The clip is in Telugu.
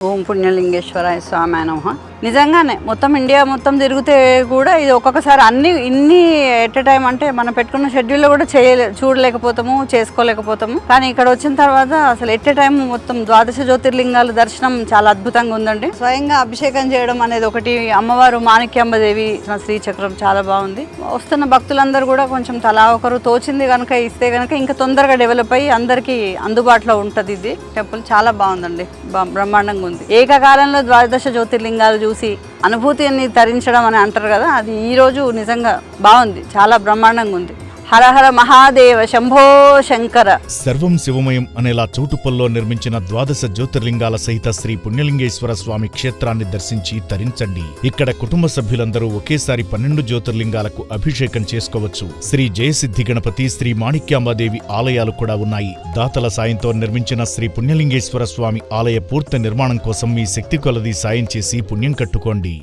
ఓం పుణ్యలింగేశ్వరాయ స్వామి నమః. నిజంగానే మొత్తం ఇండియా మొత్తం తిరిగితే కూడా ఇది ఒక్కొక్కసారి ఇన్ని ఎట్ ఎ టైం అంటే మనం పెట్టుకున్న షెడ్యూల్లో కూడా చూడలేకపోతాము, చేసుకోలేకపోతాము. కానీ ఇక్కడ వచ్చిన తర్వాత అసలు ఎట్ ఎ టైం మొత్తం ద్వాదశ జ్యోతిర్లింగాలు దర్శనం చాలా అద్భుతంగా ఉందండి. స్వయంగా అభిషేకం చేయడం అనేది ఒకటి, అమ్మవారు మాణిక్యాంబదేవి శ్రీచక్రం చాలా బాగుంది. వస్తున్న భక్తులందరూ కూడా కొంచెం తలా ఒకరు తోచింది కనుక ఇస్తే కనుక ఇంకా తొందరగా డెవలప్ అయ్యి అందరికీ అందుబాటులో ఉంటుంది. ఇది టెంపుల్ చాలా బాగుందండి, బ్రహ్మాండంగా ఉంది. ఏకకాలంలో ద్వాదశ జ్యోతిర్లింగాలు చూసి అనుభూతిని తరించడం అని అంటారు కదా, అది ఈరోజు నిజంగా బాగుంది, చాలా బ్రహ్మాండంగా ఉంది. హర హర మహాదేవ శంభో శంకర. సర్వం శివమయం అనేలా చౌటుప్పల్లో నిర్మించిన ద్వాదశ జ్యోతిర్లింగాల సహిత శ్రీ పుణ్యలింగేశ్వర స్వామి క్షేత్రాన్ని దర్శించి తరించండి. ఇక్కడ కుటుంబ సభ్యులందరూ ఒకేసారి 12 జ్యోతిర్లింగాలకు అభిషేకం చేసుకోవచ్చు. శ్రీ జయసిద్ధి గణపతి, శ్రీ మాణిక్యాంబాదేవి ఆలయాలు కూడా ఉన్నాయి. దాతల సాయంతో నిర్మించిన శ్రీ పుణ్యలింగేశ్వర స్వామి ఆలయ పూర్తి నిర్మాణం కోసం మీ శక్తి కొలది సాయం చేసి పుణ్యం కట్టుకోండి.